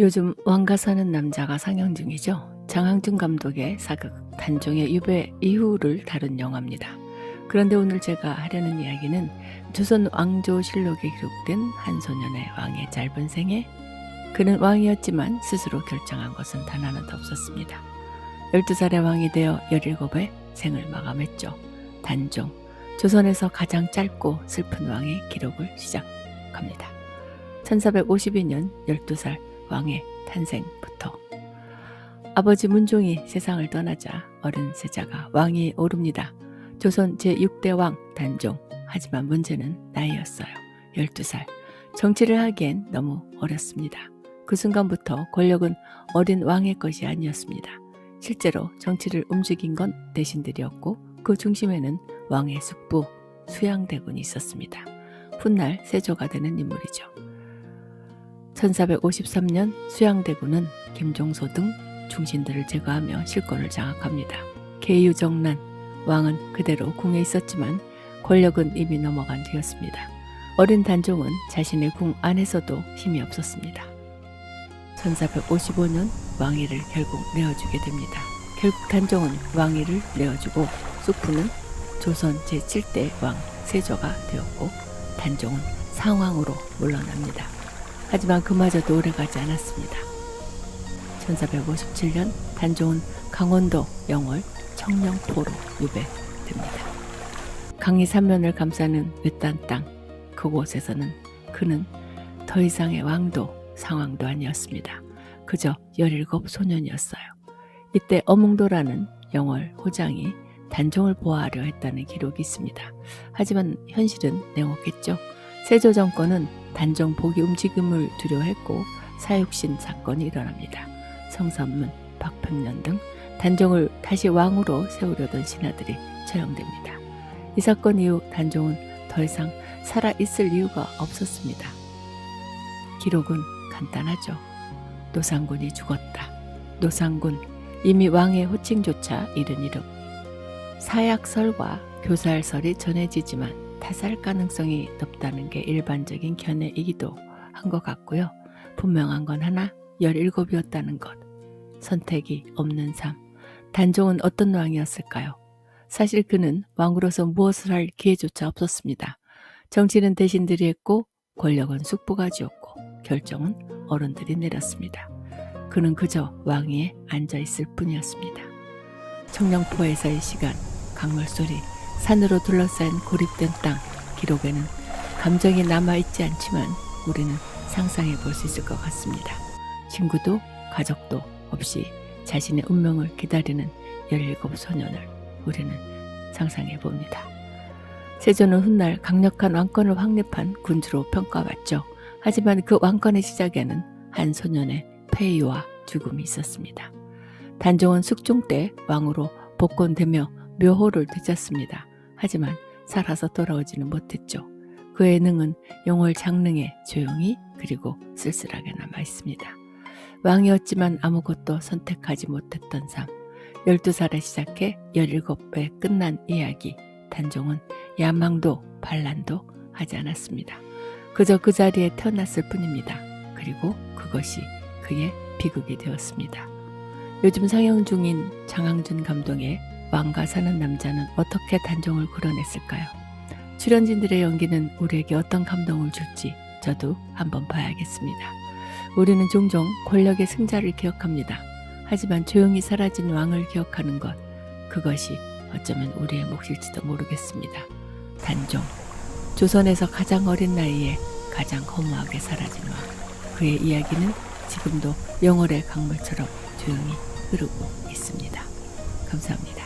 요즘 왕가 사는 남자가 상영 중이죠. 장항준 감독의 사극 단종의 유배 이후를 다룬 영화입니다. 그런데 오늘 제가 하려는 이야기는 조선 왕조실록에 기록된 한 소년의 왕의 짧은 생애. 그는 왕이었지만 스스로 결정한 것은 단 하나도 없었습니다. 12살의 왕이 되어 17에 생을 마감했죠. 단종, 조선에서 가장 짧고 슬픈 왕의 기록을 시작합니다. 1452년 12살 왕의 탄생부터 아버지 문종이 세상을 떠나자 어린 세자가 왕위에 오릅니다. 조선 제6대 왕 단종. 하지만 문제는 나이였어요. 12살. 정치를 하기엔 너무 어렸습니다. 그 순간부터 권력은 어린 왕의 것이 아니었습니다. 실제로 정치를 움직인 건 대신들이었고 그 중심에는 왕의 숙부 수양대군이 있었습니다. 훗날 세조가 되는 인물이죠. 1453년 수양대군은 김종소 등 중신들을 제거하며 실권을 장악합니다. 계유정난, 왕은 그대로 궁에 있었지만 권력은 이미 넘어간 뒤였습니다. 어린 단종은 자신의 궁 안에서도 힘이 없었습니다. 1455년 왕위를 결국 내어주게 됩니다. 결국 단종은 왕위를 내어주고 숙부는 조선 제7대 왕 세조가 되었고 단종은 상왕으로 물러납니다. 하지만 그마저도 오래가지 않았습니다. 1457년 단종은 강원도 영월 청령포로 유배됩니다. 강리 삼면을 감싸는 외딴 땅, 그곳에서는 그는 더 이상의 왕도 상왕도 아니었습니다. 그저 17 소년이었어요. 이때 어몽도라는 영월 호장이 단종을 보호하려 했다는 기록이 있습니다. 하지만 현실은 냉혹했죠. 세조 정권은 단종 복위 움직임을 두려워했고 사육신 사건이 일어납니다. 성삼문, 박평년 등 단종을 다시 왕으로 세우려던 신하들이 처형됩니다. 이 사건 이후 단종은 더 이상 살아있을 이유가 없었습니다. 기록은 간단하죠. 노상군이 죽었다. 노상군, 이미 왕의 호칭조차 잃은 이름. 사약설과 교살설이 전해지지만 타살 가능성이 높다는 게 일반적인 견해이기도 한 것 같고요. 분명한 건 하나, 17이었다는 것. 선택이 없는 삶. 단종은 어떤 왕이었을까요? 사실 그는 왕으로서 무엇을 할 기회조차 없었습니다. 정치는 대신들이 했고 권력은 숙부가 쥐었고 결정은 어른들이 내렸습니다. 그는 그저 왕위에 앉아있을 뿐이었습니다. 청령포에서의 시간, 강물소리, 산으로 둘러싸인 고립된 땅. 기록에는 감정이 남아있지 않지만 우리는 상상해 볼 수 있을 것 같습니다. 친구도 가족도 없이 자신의 운명을 기다리는 17 소년을 우리는 상상해 봅니다. 세조는 훗날 강력한 왕권을 확립한 군주로 평가받죠. 하지만 그 왕권의 시작에는 한 소년의 폐위와 죽음이 있었습니다. 단종은 숙종 때 왕으로 복권되며 묘호를 되찾습니다. 하지만 살아서 돌아오지는 못했죠. 그의 능은 영월 장릉에 조용히 그리고 쓸쓸하게 남아 있습니다. 왕이었지만 아무것도 선택하지 못했던 삶. 12살에 시작해 17에 끝난 이야기. 단종은 야망도 반란도 하지 않았습니다. 그저 그 자리에 태어났을 뿐입니다. 그리고 그것이 그의 비극이 되었습니다. 요즘 상영 중인 장항준 감독의 왕가 사는 남자는 어떻게 단종을 그려냈을까요? 출연진들의 연기는 우리에게 어떤 감동을 줄지 저도 한번 봐야겠습니다. 우리는 종종 권력의 승자를 기억합니다. 하지만 조용히 사라진 왕을 기억하는 것, 그것이 어쩌면 우리의 몫일지도 모르겠습니다. 단종, 조선에서 가장 어린 나이에 가장 허무하게 사라진 왕. 그의 이야기는 지금도 영월의 강물처럼 조용히 흐르고 있습니다. 감사합니다.